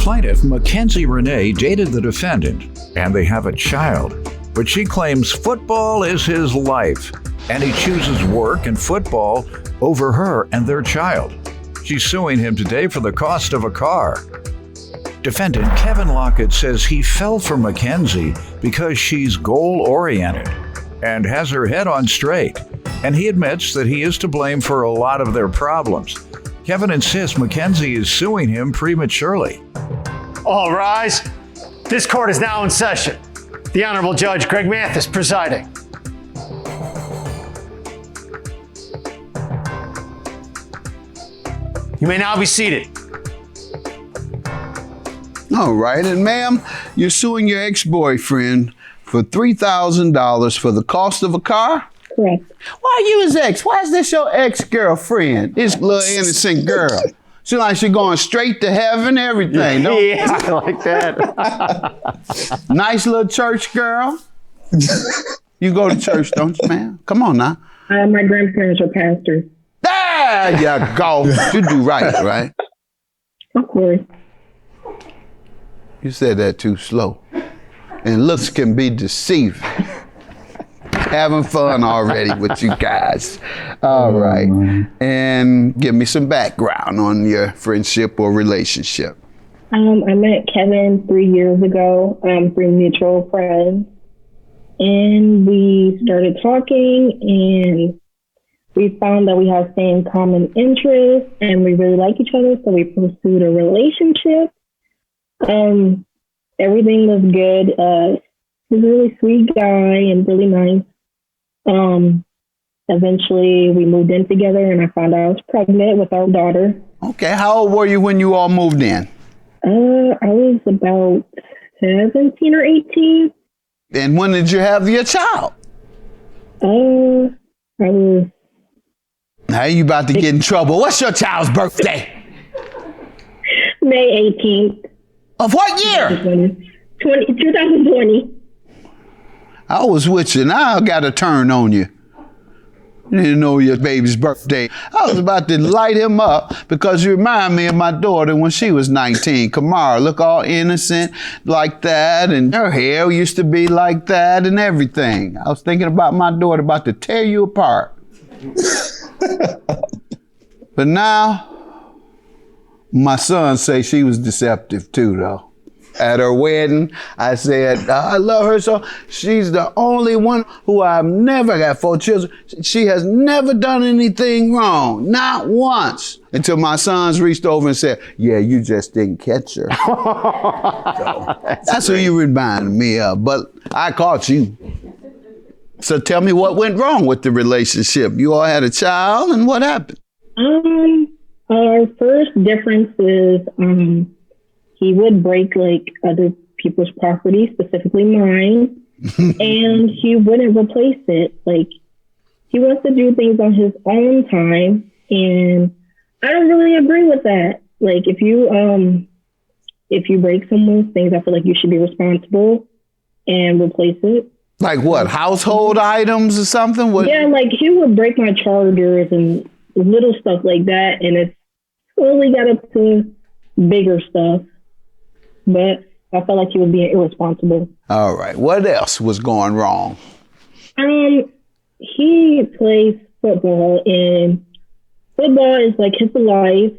plaintiff, Mackenzie Renee, dated the defendant, and they have a child. But she claims football is his life, and he chooses work and football over her and their child. She's suing him today for the cost of a car. Defendant Kevin Lockett says he fell for Mackenzie because she's goal-oriented and has her head on straight, and he admits that he is to blame for a lot of their problems. Kevin insists Mackenzie is suing him prematurely. All rise. This court is now in session. The Honorable Judge Greg Mathis presiding. You may now be seated. All right, and ma'am, you're suing your ex-boyfriend for $3,000 for the cost of a car? Correct. Why are you his ex? Why is this your ex-girlfriend? This little innocent girl. She like she going straight to heaven, everything. Yeah, I like that. Nice little church girl. You go to church, don't you, ma'am? Come on now. My grandparents were pastors. There you go. You do right? Of course. You said that too slow. And looks can be deceiving. Having fun already with you guys. All right. And give me some background on your friendship or relationship. I met Kevin 3 years ago through mutual friends. And we started talking, and we found that we have same common interests, and we really like each other, so we pursued a relationship. Everything was good. He's a really sweet guy and really nice. Eventually we moved in together, and I found out I was pregnant with our daughter. Okay, how old were you when you all moved in? I was about 17 or 18. And when did you have your child? I was... Now you about to get in trouble. What's your child's birthday? May 18th. Of what year? 2020. I was with you. Now I got a turn on you. You didn't know your baby's birthday. I was about to light him up because you remind me of my daughter when she was 19. Kamara, look all innocent like that, and her hair used to be like that and everything. I was thinking about my daughter about to tear you apart. But now, my son say she was deceptive too, though. At her wedding, I said, I love her so. She's the only one who I've never got 4 children. She has never done anything wrong, not once. Until my sons reached over and said, yeah, you just didn't catch her. So, that's who you reminded me of, but I caught you. So tell me what went wrong with the relationship. You all had a child, and what happened? Our first difference is, he would break like other people's property, specifically mine, and he wouldn't replace it. Like, he wants to do things on his own time, and I don't really agree with that. Like, if you break someone's things, I feel like you should be responsible and replace it. Like what, household items or something? What? Yeah, like he would break my chargers and little stuff like that, and it's slowly got up to bigger stuff. But I felt like he was being irresponsible. All right. What else was going wrong? He plays football, and football is like his life.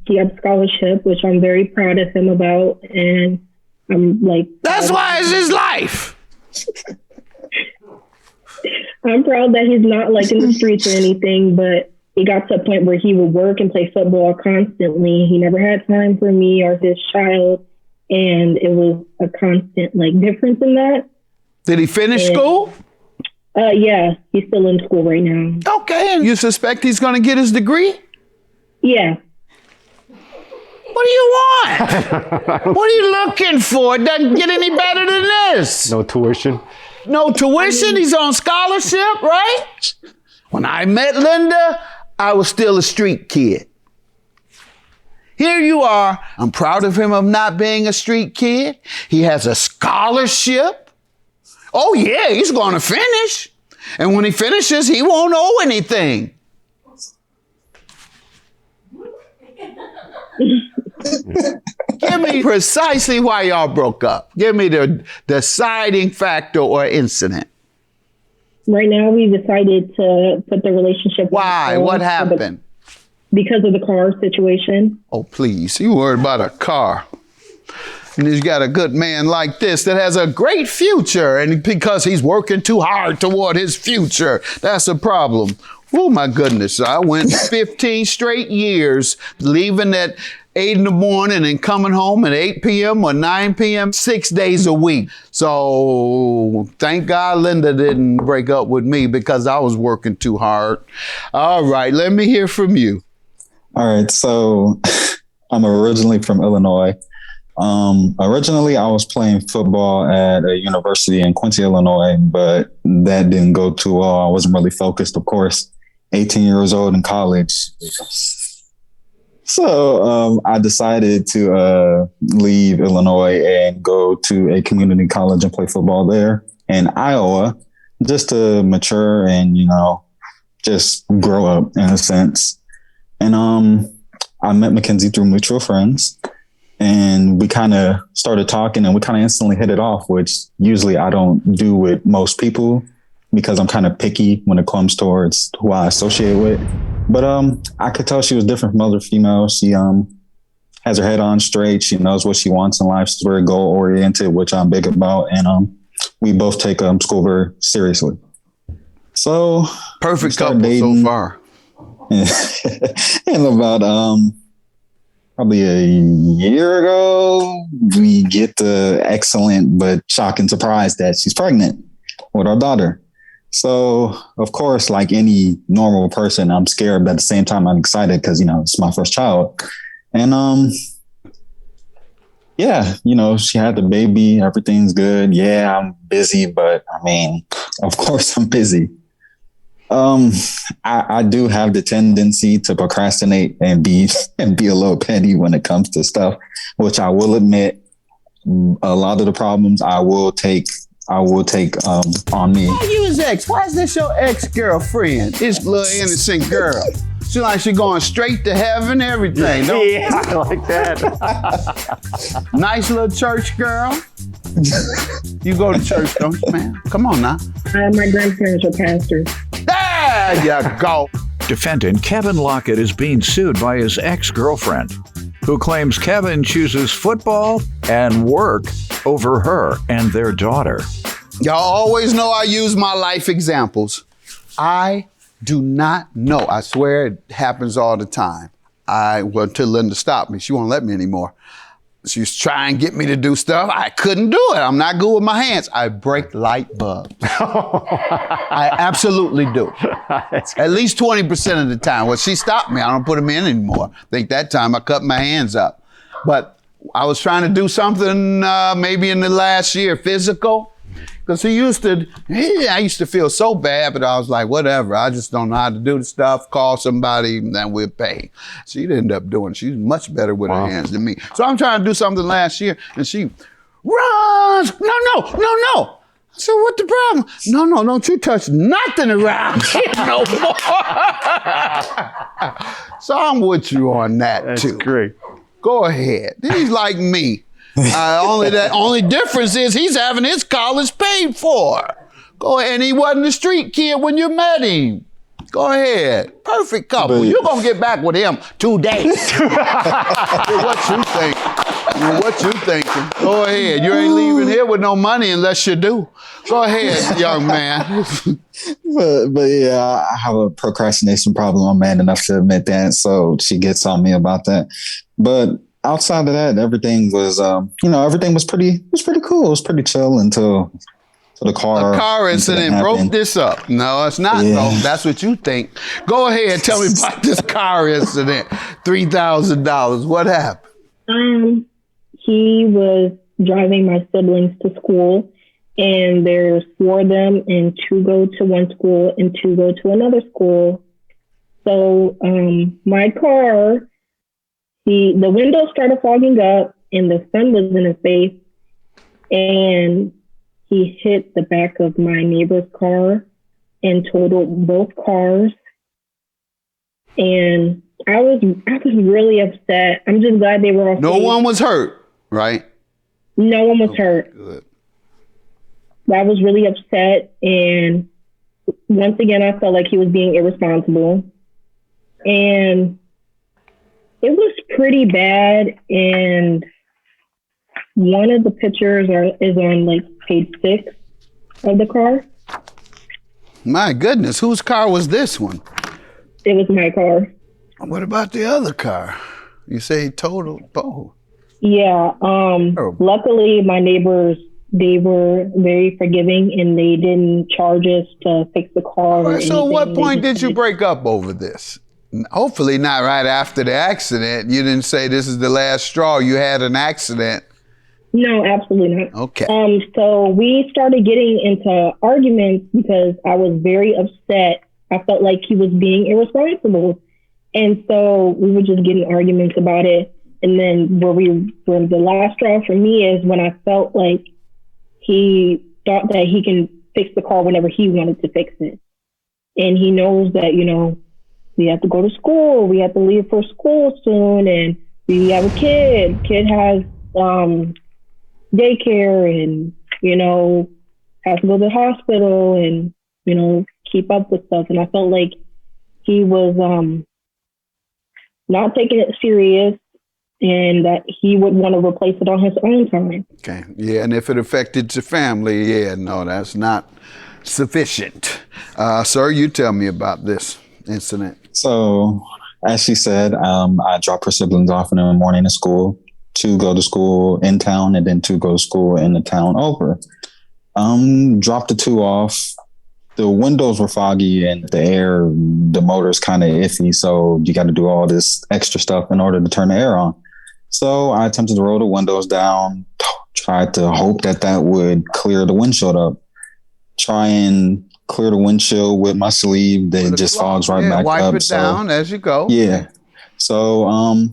He got a scholarship, which I'm very proud of him about, and I'm like... That's why it's his life! I'm proud that he's not like in the streets or anything, but it got to a point where he would work and play football constantly. He never had time for me or his child. And it was a constant like difference in that. Did he finish school? Yeah, he's still in school right now. Okay, and you suspect he's going to get his degree? Yeah. What do you want? What are you looking for? It doesn't get any better than this. No tuition. No tuition? He's on scholarship, right? When I met Linda, I was still a street kid. Here you are. I'm proud of him of not being a street kid. He has a scholarship. Oh, yeah, he's going to finish. And when he finishes, he won't owe anything. Give me precisely why y'all broke up. Give me the deciding factor or incident. Right now, we decided to put the relationship. Why? What happened? Because of the car situation. Oh, please. You worried about a car. And you got a good man like this that has a great future, and because he's working too hard toward his future, that's a problem. Oh, my goodness. I went 15 straight years leaving at 8 in the morning and coming home at 8 p.m. or 9 p.m. 6 days a week. So thank God Linda didn't break up with me because I was working too hard. All right, let me hear from you. All right, so I'm originally from Illinois. Originally, I was playing football at a university in Quincy, Illinois, but that didn't go too well. I wasn't really focused, of course. 18 years old in college. So I decided to leave Illinois and go to a community college and play football there in Iowa, just to mature and, just grow up in a sense. And I met Mackenzie through mutual friends, and we kind of started talking, and we kind of instantly hit it off, which usually I don't do with most people because I'm kind of picky when it comes towards who I associate with. But I could tell she was different from other females. She has her head on straight. She knows what she wants in life. She's very goal oriented, which I'm big about. And we both take school very seriously. So perfect couple dating. So far. And about probably a year ago, we get the excellent but shocking surprise that she's pregnant with our daughter. So, of course, like any normal person, I'm scared, but at the same time, I'm excited because, it's my first child. And, she had the baby. Everything's good. Yeah, I'm busy, but of course I'm busy. I do have the tendency to procrastinate and be a little petty when it comes to stuff, which I will admit a lot of the problems I will take on me. Why you his ex? Why is this your ex-girlfriend? This little innocent girl. She like she going straight to heaven, everything. Yeah, I like that. Nice little church girl. You go to church, don't you, man? Come on now. My grandparents are pastors. There you go. Defendant Kevin Lockett is being sued by his ex-girlfriend, who claims Kevin chooses football and work over her and their daughter. Y'all always know I use my life examples. I do not know. I swear it happens all the time. Until Linda stopped me. She won't let me anymore. She's trying to get me to do stuff. I couldn't do it. I'm not good with my hands. I break light bulbs. I absolutely do. At least 20% of the time. Well, she stopped me. I don't put them in anymore. I think that time I cut my hands up. But I was trying to do something maybe in the last year, physical. Because I used to feel so bad, but I was like, whatever. I just don't know how to do the stuff. Call somebody, and then we'll pay. She'd end up doing it. She's much better with her hands than me. So I'm trying to do something last year, and she runs. No. I said, what the problem? No, don't you touch nothing around here no more. So I'm with you on that, too. That's great. Go ahead. He's like me. Only difference is he's having his college paid for. Go ahead. And he wasn't a street kid when you met him. Go ahead. Perfect couple. But you're going to get back with him today. What you thinking? Go ahead. You ain't leaving here with no money unless you do. Go ahead, young man. but yeah, I have a procrastination problem. I'm man enough to admit that. So she gets on me about that. But outside of that, everything was, everything was pretty cool. It was pretty chill until the car incident broke this up. No, it's not. Yeah. No, that's what you think. Go ahead. Tell me about this car incident. $3,000. What happened? He was driving my siblings to school, and there's 4 of them, and 2 go to one school and 2 go to another school. So my car, the window started fogging up and the sun was in his face, and he hit the back of my neighbor's car and totaled both cars. And I was really upset. I'm just glad they were all No one was hurt. right? No one was hurt. Good. I was really upset, and once again, I felt like he was being irresponsible. And it was pretty bad, and one of the pictures is on like page 6 of the car. My goodness, whose car was this one? It was my car. What about the other car? You say he totaled both. Yeah. Luckily, my neighbors, they were very forgiving, and they didn't charge us to fix the car. Right, so at what point did you break up over this? Hopefully not right after the accident. You didn't say this is the last straw. You had an accident. No, absolutely not. Okay. So we started getting into arguments because I was very upset. I felt like he was being irresponsible. And so we were just getting arguments about it. And then where the last straw for me is when I felt like he thought that he can fix the car whenever he wanted to fix it. And he knows that, you know, we have to go to school. We have to leave for school soon. And we have a kid. Kid has daycare and, you know, has to go to the hospital and, you know, keep up with stuff. And I felt like he was not taking it serious, and that he would want to replace it on his own time. Okay. Yeah, and if it affected your family, yeah, no, that's not sufficient. Sir, you tell me about this incident. So, as she said, I drop her siblings off in the morning to school, to go to school in town, and then to go to school in the town over. Dropped the two off. The windows were foggy and the motor's kind of iffy. So you got to do all this extra stuff in order to turn the air on. So I attempted to roll the windows down, tried to hope that would clear the windshield up. Try and clear the windshield with my sleeve. It just fogs right back wipe up. Wipe it down as you go. Yeah. So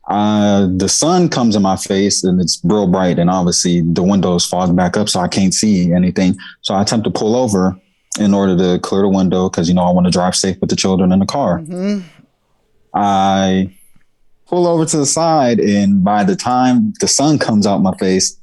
the sun comes in my face and it's real bright, and obviously the windows fog back up, so I can't see anything. So I attempt to pull over in order to clear the window because, you know, I want to drive safe with the children in the car. Mm-hmm. I pull over to the side, and by the time the sun comes out my face,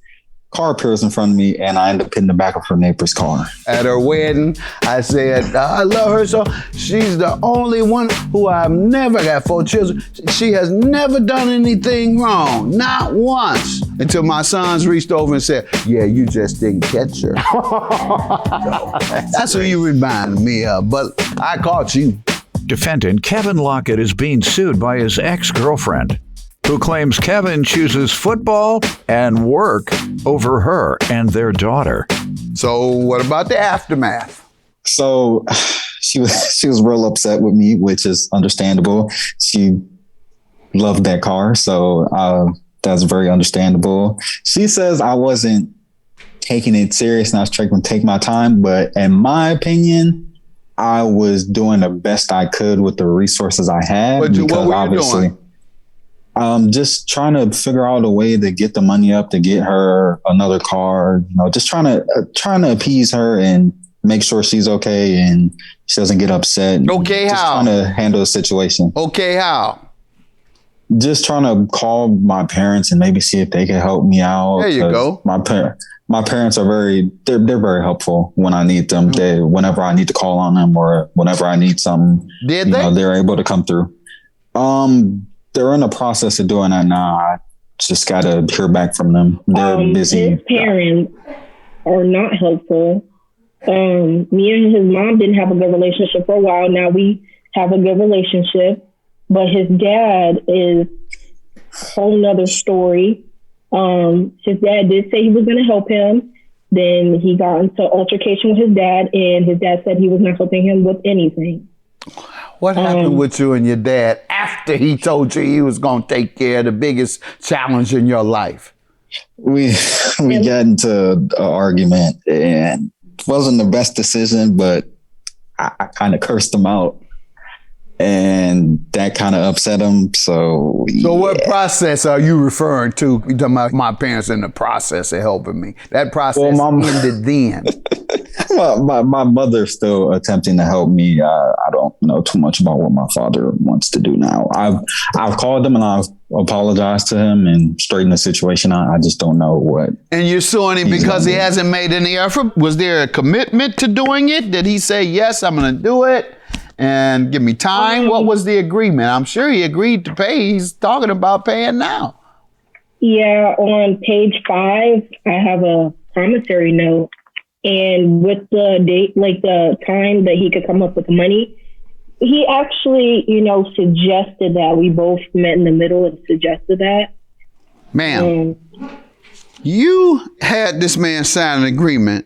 car appears in front of me, and I end up hitting the back of her neighbor's car. At her wedding, I said, I love her so. She's the only one who I've never got 4 children. She has never done anything wrong, not once. Until my sons reached over and said, yeah, you just didn't catch her. That's what you reminded me of, but I caught you. Defendant Kevin Lockett is being sued by his ex-girlfriend, who claims Kevin chooses football and work over her and their daughter. So what about the aftermath? So she was real upset with me, which is understandable. She loved that car, so that's very understandable. She says I wasn't taking it serious and I was trying to take my time, but in my opinion, I was doing the best I could with the resources I had. What were you doing? Just trying to figure out a way to get the money up to get her another car. You know, just trying to appease her and make sure she's okay and she doesn't get upset. Okay, just how? Trying to handle the situation. Okay, how? Just trying to call my parents and maybe see if they can help me out. There you go. My parents are they're very helpful when I need them. Whenever I need to call on them or whenever I need something, they're able to come through. They're in the process of doing that now. I just got to hear back from them. They're busy. His parents are not helpful. Me and his mom didn't have a good relationship for a while. Now we have a good relationship, but his dad is a whole nother story. His dad did say he was going to help him. Then he got into altercation with his dad, and his dad said he was not helping him with anything. What happened with you and your dad after he told you he was going to take care of the biggest challenge in your life? We got into an argument, and it wasn't the best decision, but I kind of cursed him out. And that kind of upset him. So what process are you referring to? You're talking about my parents in the process of helping me. That process ended then. my mother's still attempting to help me. I don't know too much about what my father wants to do now. I've called him and I've apologized to him and straightened the situation out. I just don't know what. And you're suing him because he hasn't made any effort? Was there a commitment to doing it? Did he say, yes, I'm going to do it and give me time? What was the agreement? I'm sure he agreed to pay. He's talking about paying now. Yeah, on page 5, I have a promissory note. And with the date, like the time that he could come up with the money, he actually, suggested that. We both met in the middle and suggested that. Ma'am, you had this man sign an agreement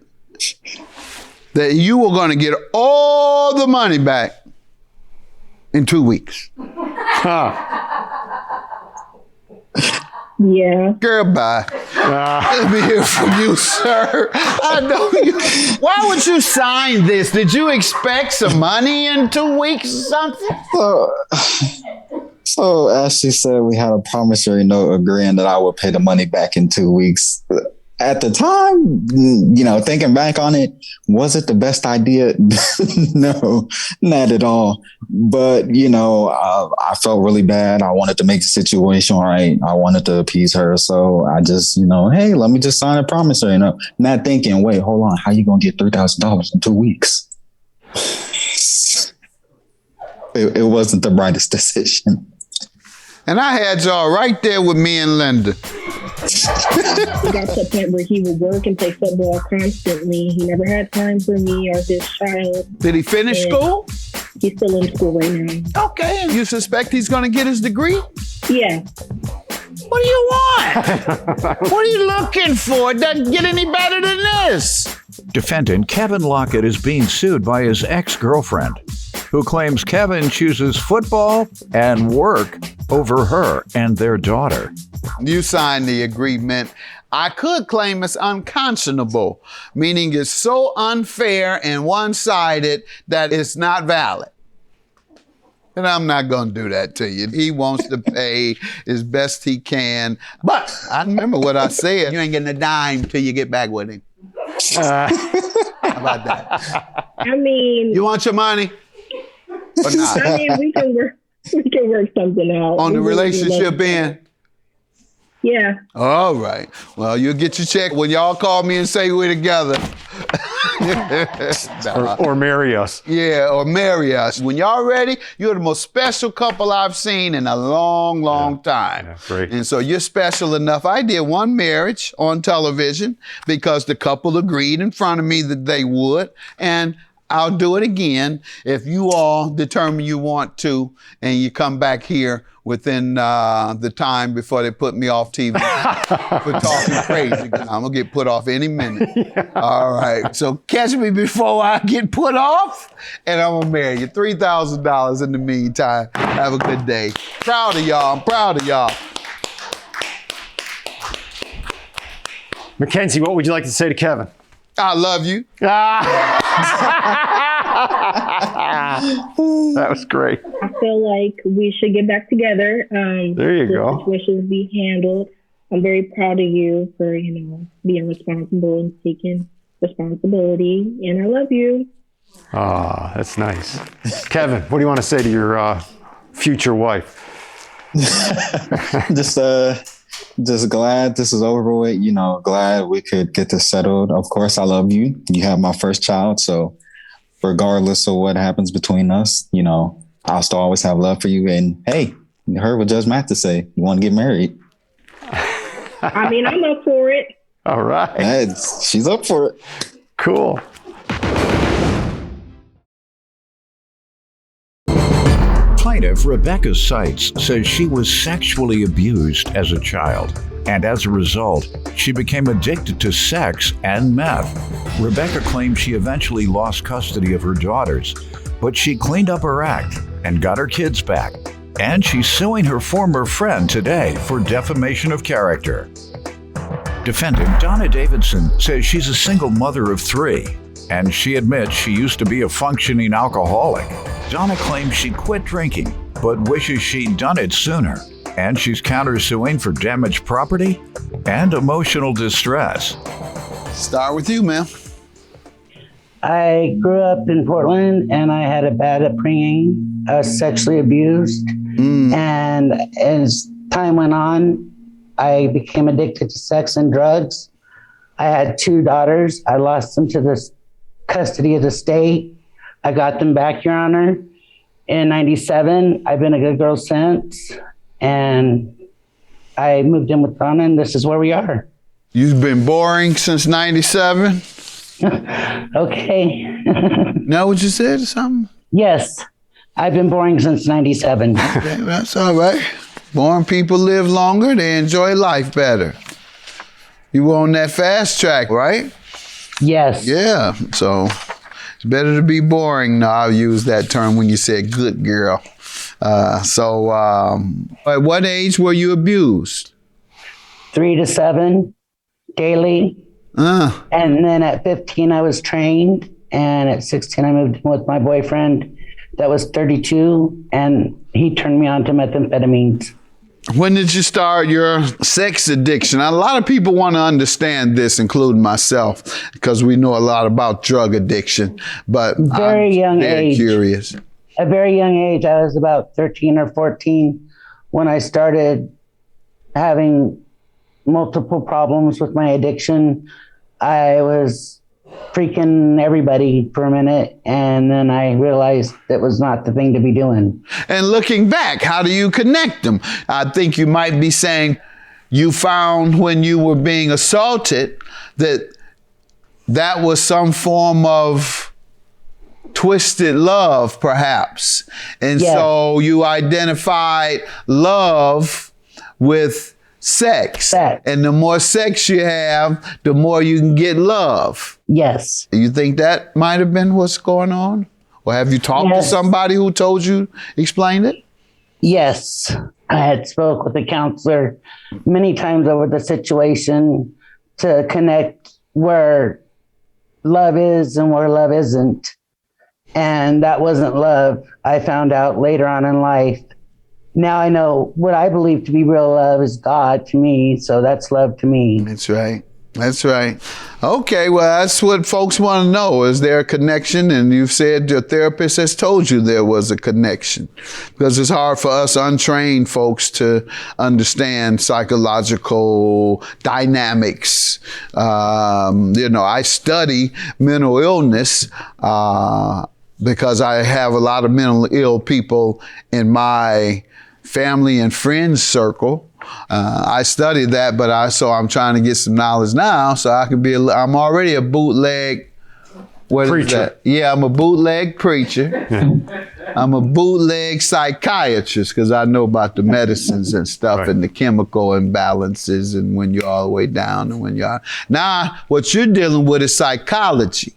that you were going to get all the money back in 2 weeks. Yeah. Girl, bye. Let me hear from you, sir. I know you. Why would you sign this? Did you expect some money in 2 weeks or something? So as she said, we had a promissory note agreeing that I would pay the money back in 2 weeks. At the time, thinking back on it, was it the best idea? No, not at all. But, I felt really bad. I wanted to make the situation right. I wanted to appease her. So I just, hey, let me just sign a promissory note. Not thinking, wait, hold on. How you going to get $3,000 in 2 weeks? It wasn't the brightest decision. And I had y'all right there with me and Linda. He got to the point where he would work and play football constantly. He never had time for me or his child. Did he finish school? He's still in school right now. Okay, and you suspect he's going to get his degree? Yeah. What do you want? What are you looking for? It doesn't get any better than this. Defendant Kevin Lockett is being sued by his ex-girlfriend, who claims Kevin chooses football and work over her and their daughter. You signed the agreement. I could claim it's unconscionable, meaning it's so unfair and one-sided that it's not valid. And I'm not going to do that to you. He wants to pay as best he can. But I remember what I said. You ain't getting a dime till you get back with him. How about that? I mean... You want your money? Or not? I mean, we can work something out. On the relationship end? Yeah. All right. Well, you'll get your check when y'all call me and say we're together. or marry us. Yeah, or marry us. When y'all ready, you're the most special couple I've seen in a long, long time. Yeah, great. And so you're special enough. I did one marriage on television because the couple agreed in front of me that they would. And I'll do it again if you all determine you want to and you come back here within the time before they put me off TV for talking crazy. I'm going to get put off any minute. Yeah. All right. So catch me before I get put off and I'm going to marry you. $3,000 in the meantime. Have a good day. Proud of y'all. I'm proud of y'all. Mackenzie, what would you like to say to Kevin? I love you. That was great. I feel like we should get back together. There you go. Situations be handled. I'm very proud of you for, being responsible and taking responsibility. And I love you. Ah, that's nice. Kevin, what do you want to say to your future wife? Just glad this is over with, glad we could get this settled. Of course, I love you. You have my first child. So regardless of what happens between us, I'll still always have love for you. And hey, you heard what Judge Mathis say. You want to get married? I mean, I'm up for it. All right. She's up for it. Cool. Plaintiff Rebecca Seitz says she was sexually abused as a child, and as a result, she became addicted to sex and meth. Rebecca claims she eventually lost custody of her daughters, but she cleaned up her act and got her kids back. And she's suing her former friend today for defamation of character. Defendant Donna Davidson says she's a single mother of 3, and she admits she used to be a functioning alcoholic. Donna claims she quit drinking, but wishes she'd done it sooner. And she's countersuing for damaged property and emotional distress. Start with you, ma'am. I grew up in Portland and I had a bad upbringing. I was sexually abused. And as time went on, I became addicted to sex and drugs. I had 2 daughters. I lost them to the custody of the state. I got them back, Your Honor, in 97. I've been a good girl since. And I moved in with Donna, and this is where we are. You've been boring since 97? Okay. Know what you said or something? Yes. I've been boring since 97. Okay, that's all right. Boring people live longer. They enjoy life better. You were on that fast track, right? Yes. Yeah. So it's better to be boring. No, I'll use that term when you said good girl. At what age were you abused? 3 to 7 daily. And then at 15, I was trained. And at 16, I moved in with my boyfriend that was 32. And he turned me on to methamphetamines. When did you start your sex addiction? A lot of people want to understand this, including myself, because we know a lot about drug addiction. But very I'm young age. Curious. At a very young age, I was about 13 or 14 when I started having multiple problems with my addiction. I was freaking everybody for a minute, and then I realized that was not the thing to be doing. And looking back, how do you connect them? I think you might be saying you found when you were being assaulted that was some form of twisted love, perhaps. And yes. So you identified love with sex. And the more sex you have, the more you can get love. Yes. You think that might have been what's going on? Or have you talked to somebody who told you, explained it? Yes. I had spoke with a counselor many times over the situation to connect where love is and where love isn't. And that wasn't love. I found out later on in life. Now I know what I believe to be real love is God to me. So that's love to me. That's right. That's right. Okay, well, that's what folks want to know. Is there a connection? And you've said your therapist has told you there was a connection. Because it's hard for us untrained folks to understand psychological dynamics. I study mental illness because I have a lot of mentally ill people in my family and friends circle. I studied that, but so I'm trying to get some knowledge now so I can I'm already a bootleg preacher. Yeah, I'm a bootleg preacher. I'm a bootleg psychiatrist because I know about the medicines and stuff and the chemical imbalances and when you're all the way down and when you're... Now, what you're dealing with is psychology.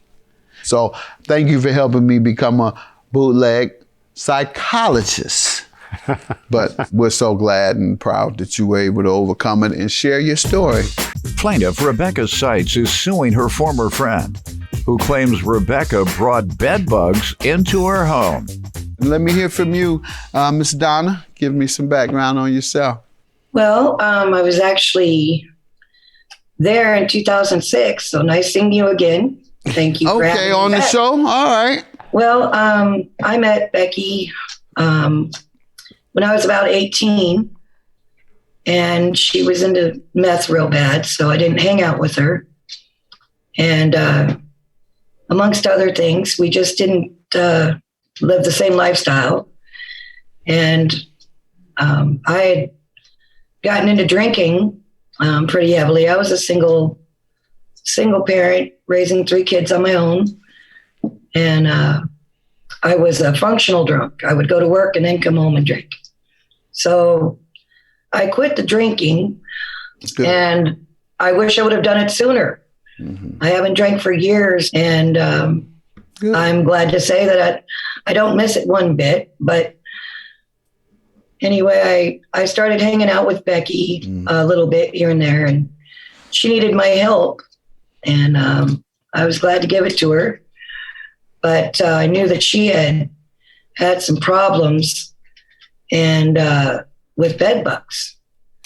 So thank you for helping me become a bootleg psychologist. But we're so glad and proud that you were able to overcome it and share your story. Plaintiff Rebecca Seitz is suing her former friend, who claims Rebecca brought bed bugs into her home. Let me hear from you, Miss Donna. Give me some background on yourself. Well, I was actually there in 2006, so nice seeing you again. Thank you for having me on back. The show? All right. Well, I met Becky when I was about 18, and she was into meth real bad, so I didn't hang out with her. And amongst other things, we just didn't live the same lifestyle. And I had gotten into drinking pretty heavily. I was a single parent raising 3 kids on my own. And I was a functional drunk. I would go to work and then come home and drink. So I quit the drinking, and I wish I would have done it sooner. Mm-hmm. I haven't drank for years, and I'm glad to say that I don't miss it one bit. But anyway, I started hanging out with Becky a little bit here and there, and she needed my help, and I was glad to give it to her. But I knew that she had some problems and with bed bugs.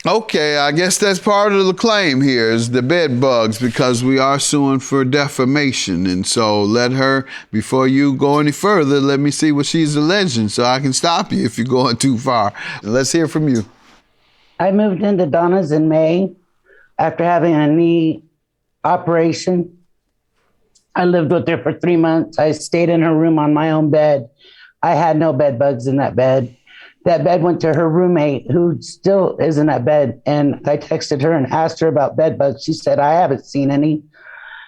Okay, I guess that's part of the claim here is the bed bugs, because we are suing for defamation. And so let her, before you go any further, let me see what she's alleging so I can stop you if you're going too far. Let's hear from you. I moved into Donna's in May after having a knee operation. I lived with her for 3 months. I stayed in her room on my own bed. I had no bed bugs in that bed. That bed went to her roommate, who still is in that bed. And I texted her and asked her about bed bugs. She said, I haven't seen any.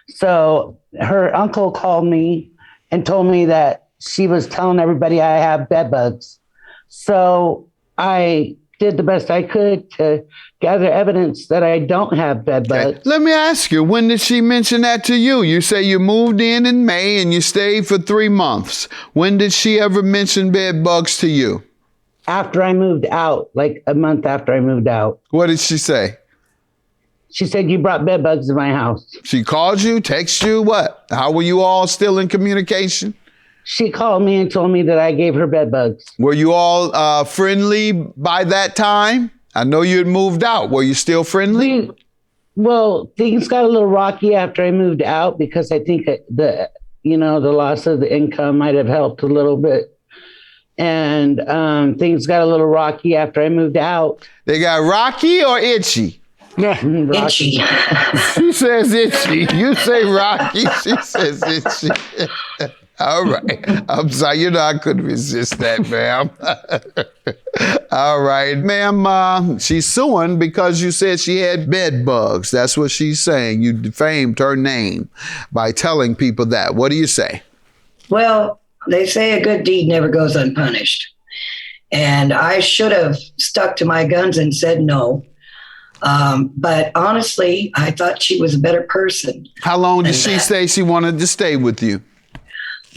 So her uncle called me and told me that she was telling everybody I have bed bugs. So I did the best I could to gather evidence that I don't have bed bugs. Okay. Let me ask you, when did she mention that to you? You say you moved in May and you stayed for 3 months. When did she ever mention bed bugs to you? After I moved out, like a month after I moved out. What did she say? She said, you brought bed bugs to my house. She called you, texted you, what? How were you all still in communication? She called me and told me that I gave her bed bugs. Were you all friendly by that time? I know you had moved out. Were you still friendly? Well, things got a little rocky after I moved out because I think the loss of the income might have helped a little bit. And things got a little rocky after I moved out. They got rocky or itchy? Itchy. She says itchy. You say rocky. She says itchy. All right. I'm sorry. You know I couldn't resist that, ma'am. All right. Ma'am, she's suing because you said she had bed bugs. That's what she's saying. You defamed her name by telling people that. What do you say? Well, they say a good deed never goes unpunished. And I should have stuck to my guns and said no. But honestly, I thought she was a better person. How long did she say she wanted to stay with you?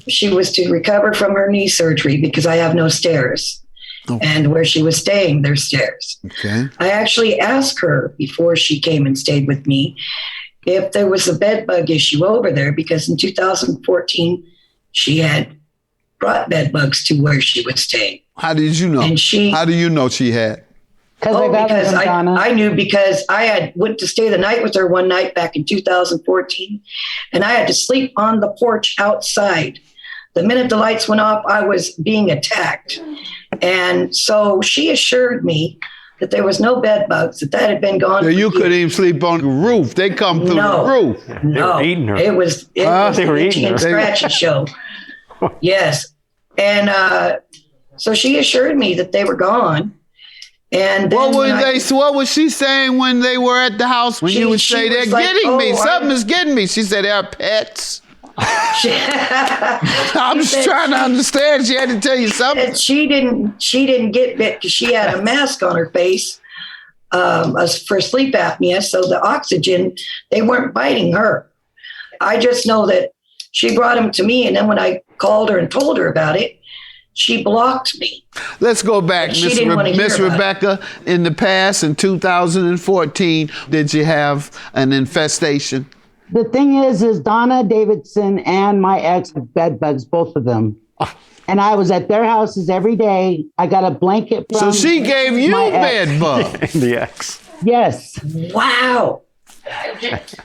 She was to recover from her knee surgery because I have no stairs. Oh. And where she was staying, there's stairs. Okay. I actually asked her before she came and stayed with me if there was a bed bug issue over there, because in 2014, she had brought bed bugs to where she was staying. How did you know? And how do you know she had? Because I knew, because I had went to stay the night with her one night back in 2014, and I had to sleep on the porch outside. The minute the lights went off, I was being attacked. And so she assured me that there was no bed bugs, that had been gone. So you couldn't even sleep on the roof. They come through the roof. No, they were eating her. It was they were itchy eating and her. scratchy show. Yes. And so she assured me that they were gone. And then what was she saying when they were at the house? When you would say, they're getting me, something is getting me. She said, they're pets. I'm just trying to understand. She had to tell you something. She didn't get bit because she had a mask on her face for sleep apnea. So the oxygen, they weren't biting her. I just know that she brought them to me. And then when I called her and told her about it, she blocked me. Let's go back, Miss Rebecca. In the past, in 2014, did you have an infestation? The thing is Donna Davidson and my ex have bed bugs, both of them. And I was at their houses every day. I got a blanket from So she gave you bed bugs. The ex. Yes. Wow.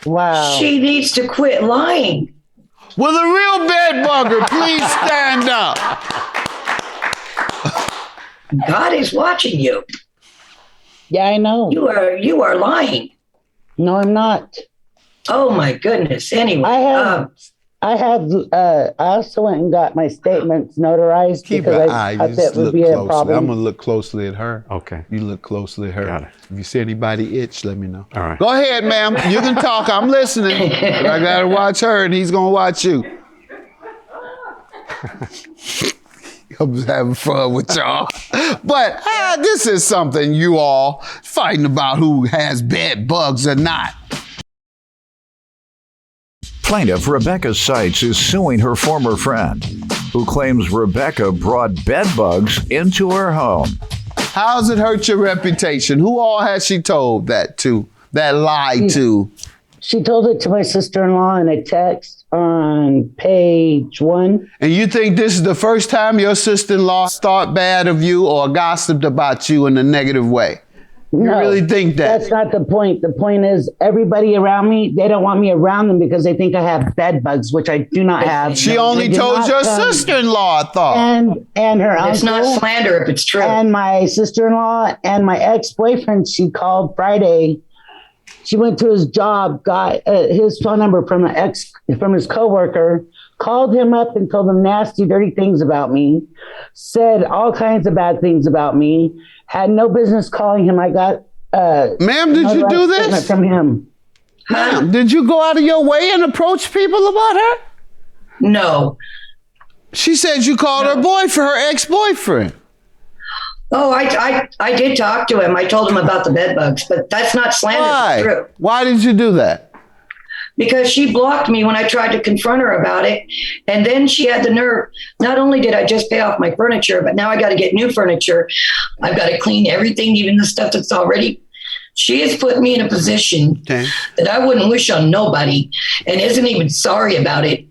Wow. She needs to quit lying. Will a real bed bugger please stand up? God is watching you. Yeah, I know. You are lying. No, I'm not. Oh my goodness. Anyway, I also went and got my statements notarized because I thought that would be a problem. I'm gonna look closely at her. Okay. You look closely at her. Got it. If you see anybody itch, let me know. All right. Go ahead, ma'am. You can talk. I'm listening. But I gotta watch her, and he's gonna watch you. I'm just having fun with y'all. But this is something you all fighting about, who has bed bugs or not. Plaintiff Rebecca Seitz is suing her former friend, who claims Rebecca brought bed bugs into her home. How's it hurt your reputation? Who all has she told that to, that lie to? She told it to my sister-in-law in a text on page 1. And you think this is the first time your sister-in-law thought bad of you or gossiped about you in a negative way? You really think that? That's not the point. The point is everybody around me, they don't want me around them because they think I have bed bugs, which I do not have. She only told your sister-in-law, I thought. And her uncle. It's not slander if it's true. And my sister-in-law and my ex-boyfriend, she called Friday. She went to his job, got his phone number from his coworker, called him up and told him nasty, dirty things about me, said all kinds of bad things about me, had no business calling him. I got ma'am, did you do this? From him. Ma'am, did you go out of your way and approach people about her? No. She said you called her boyfriend, her ex-boyfriend. Oh, I did talk to him. I told him about the bed bugs, but that's not slander. Why? It's true. Why did you do that? Because she blocked me when I tried to confront her about it. And then she had the nerve. Not only did I just pay off my furniture, but now I got to get new furniture. I've got to clean everything, even the stuff that's already. She has put me in a position that I wouldn't wish on nobody and isn't even sorry about it.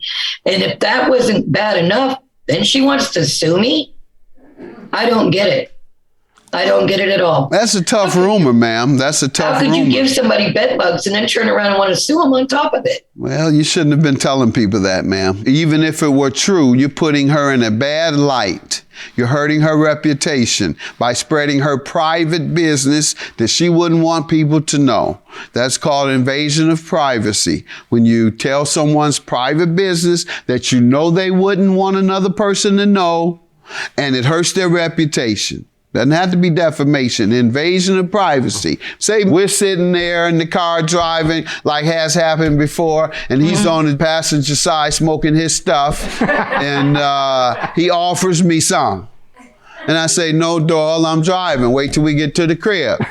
And if that wasn't bad enough, then she wants to sue me. I don't get it. I don't get it at all. That's a tough rumor, ma'am. That's a tough rumor. How could you give somebody bed bugs and then turn around and want to sue them on top of it? Well, you shouldn't have been telling people that, ma'am. Even if it were true, you're putting her in a bad light. You're hurting her reputation by spreading her private business that she wouldn't want people to know. That's called invasion of privacy. When you tell someone's private business that you know they wouldn't want another person to know, and it hurts their reputation. Doesn't have to be defamation, invasion of privacy. Say we're sitting there in the car driving like has happened before, and he's on the passenger side smoking his stuff, and he offers me some. And I say, no, Doyle, I'm driving. Wait till we get to the crib.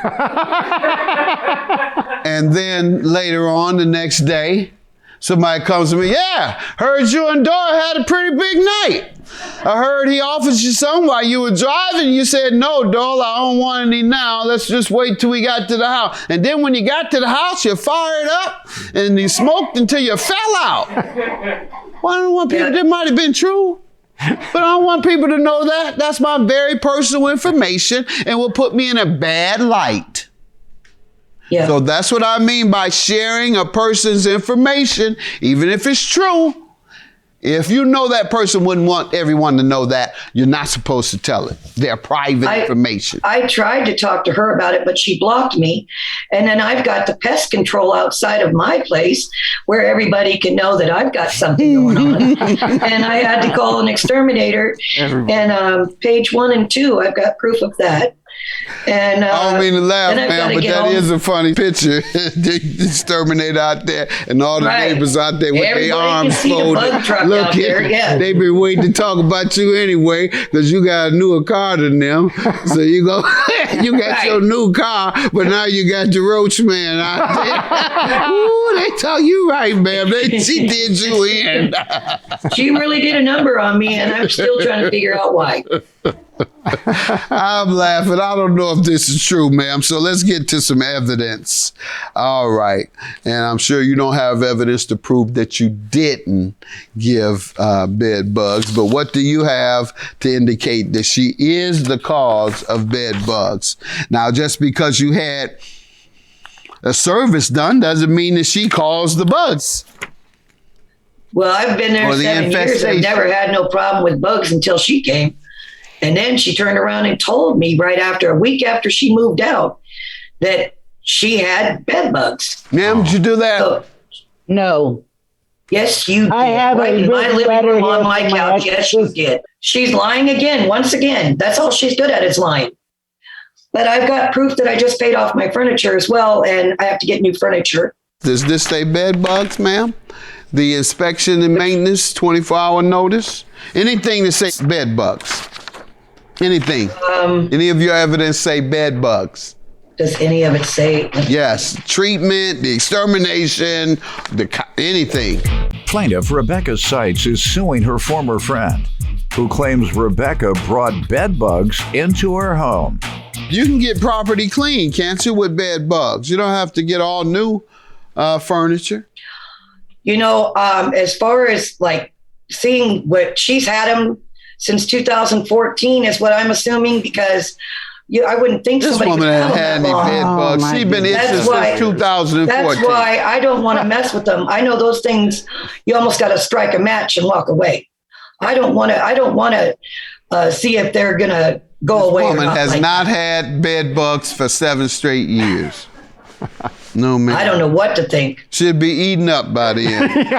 And then later on the next day, somebody comes to me, yeah, heard you and Doyle had a pretty big night. I heard he offered you some while you were driving. You said, no, Doyle, I don't want any now. Let's just wait till we got to the house. And then when you got to the house, you fired up and you smoked until you fell out. Well, I don't want people, that might have been true. But I don't want people to know that. That's my very personal information and will put me in a bad light. Yeah. So that's what I mean by sharing a person's information, even if it's true. If you know that person wouldn't want everyone to know that, you're not supposed to tell it. Their private information. I tried to talk to her about it, but she blocked me. And then I've got the pest control outside of my place where everybody can know that I've got something going on. And I had to call an exterminator. And page 1 and 2, I've got proof of that. And I don't mean to laugh, man, but that is a funny picture. The exterminator out there and all the neighbors out there with their arms folded. Look here, they been waiting to talk about you anyway because you got a newer car than them. So you go, you got your new car, but now you got the roach man out there. Ooh, they tell you right, man. She did you in. She really did a number on me, and I'm still trying to figure out why. I'm laughing. I don't know if this is true, ma'am. So let's get to some evidence. All right. And I'm sure you don't have evidence to prove that you didn't give bed bugs. But what do you have to indicate that she is the cause of bed bugs? Now, just because you had a service done doesn't mean that she caused the bugs. Well, I've been there 7 years. I've never had no problem with bugs until she came. And then she turned around and told me a week after she moved out, that she had bed bugs. Ma'am, did you do that? So, no. Yes, you did. I have right a in my living room on my couch. Yes, you did. She's lying again, once again. That's all she's good at is lying. But I've got proof that I just paid off my furniture as well, and I have to get new furniture. Does this say bed bugs, ma'am? The inspection and maintenance, 24-hour notice? Anything that says bed bugs? Anything? Any of your evidence say bed bugs? Does any of it say? Yes. Treatment, the extermination, anything. Plaintiff Rebecca Seitz is suing her former friend, who claims Rebecca brought bed bugs into her home. You can get property clean, can't you, with bed bugs? You don't have to get all new furniture. You know, as far as like seeing what she's had them since 2014 is what I'm assuming, because I wouldn't think This somebody woman would ain't have had them any that long. bed bugs. my She's been itching That's since why- 2014. That's why I don't want to mess with them. I know those things. You almost got to strike a match and walk away. I don't want to see if they're gonna go away. Woman or not has like not that. had bed bugs for 7 straight years. No, man. I don't know what to think. She'd be eaten up by the end.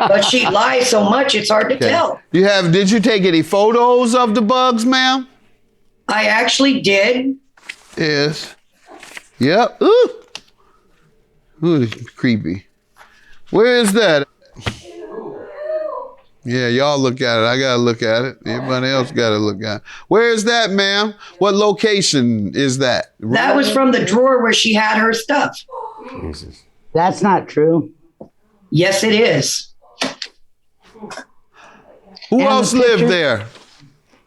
But she lies so much, it's hard to tell. Did you take any photos of the bugs, ma'am? I actually did. Yes. Yep. Ooh. Ooh, creepy. Where is that? Yeah, y'all look at it. I gotta look at it. Everybody else gotta look at it. Where is that, ma'am? What location is that? That was from the drawer where she had her stuff. Jesus. That's not true. Yes, it is. Who And else the lived picture- there?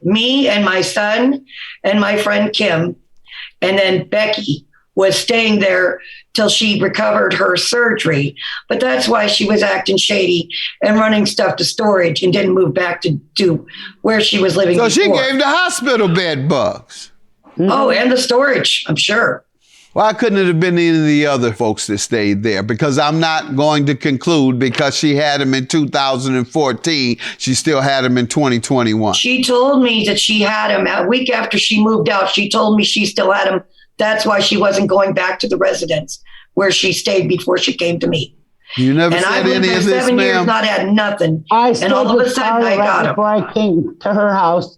Me and my son and my friend Kim, and then Becky was staying there till she recovered her surgery. But that's why she was acting shady and running stuff to storage and didn't move back to where she was living So before. she gave the hospital bed bugs. Oh, and the storage, I'm sure. Why couldn't it have been any of the other folks that stayed there? Because I'm not going to conclude because she had them in 2014, she still had them in 2021. She told me that she had him a week after she moved out. She told me she still had him. That's why she wasn't going back to the residence where she stayed before she came to me. You never And said I've lived any there of this, 7 years, ma'am? not had nothing. I And stayed all of a with sudden Carla I got right him. before I came to her house.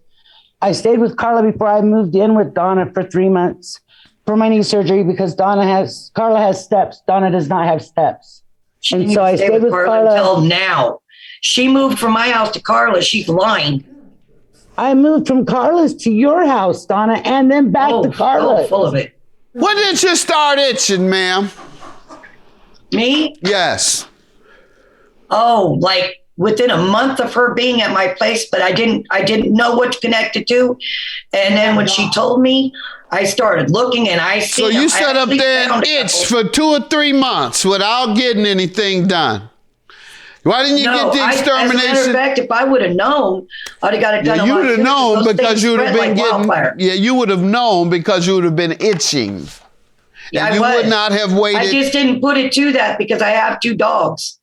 I stayed with Carla before I moved in with Donna for 3 months for my knee surgery because Carla has steps. Donna does not have steps. She And didn't so even I stay stayed with Carla. until now. She moved from my house to Carla. She's lying. I moved from Carla's to your house, Donna, and then back to Carla's. full of it. When did you start itching, ma'am? Me? Yes. Oh, like within a month of her being at my place, but I didn't know what to connect it to. And then when she told me, I started looking and I So you sat up there and itched for 2 or 3 months without getting anything done. Why didn't you get the As a extermination? matter of fact, if I would have known, I'd have got it done. Yeah, a you lot would have sooner, known those because things you would have spread been like getting. wildfire. Yeah, you would have known because you would have been itching. Yeah, And I you was. would not have I waited. just didn't put it to that because I have 2 dogs.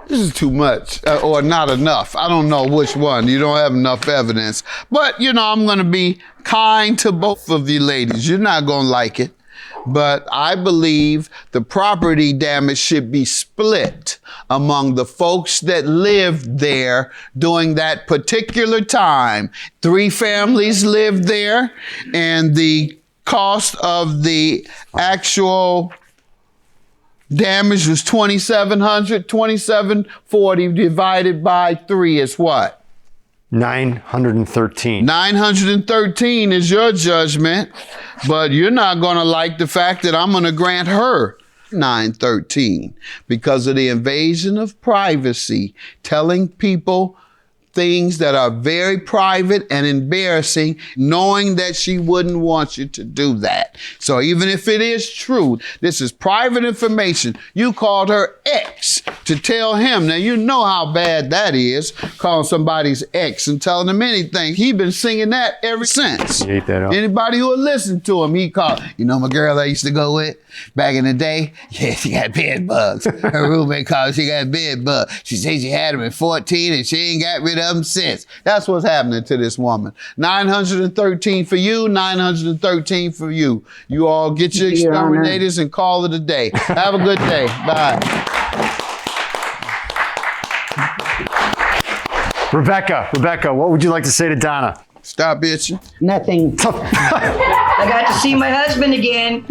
This is too much or not enough. I don't know which one. You don't have enough evidence. But, I'm going to be kind to both of you ladies. You're not going to like it. But I believe the property damage should be split among the folks that lived there during that particular time. 3 families lived there, and the cost of the actual damage was $2,700. $2,740 divided by 3 is what? 913. 913 is your judgment, but you're not going to like the fact that I'm going to grant her 913 because of the invasion of privacy, telling people things that are very private and embarrassing, knowing that she wouldn't want you to do that. So even if it is true, this is private information. You called her ex to tell him. Now, you know how bad that is, calling somebody's ex and telling them anything. He's been singing that ever since. You ate that up. Anybody who would listen to him, he called. You know my girl I used to go with back in the day? Yeah, she got bed bugs. Her roommate called, she got bed bugs. She said she had them at 14 and she ain't got rid of them since. That's what's happening to this woman. 913 for you, 913 for you. You all get your exterminators and call it a day. Have a good day. Bye. Rebecca, what would you like to say to Donna? Stop bitching. Nothing. I got to see my husband again.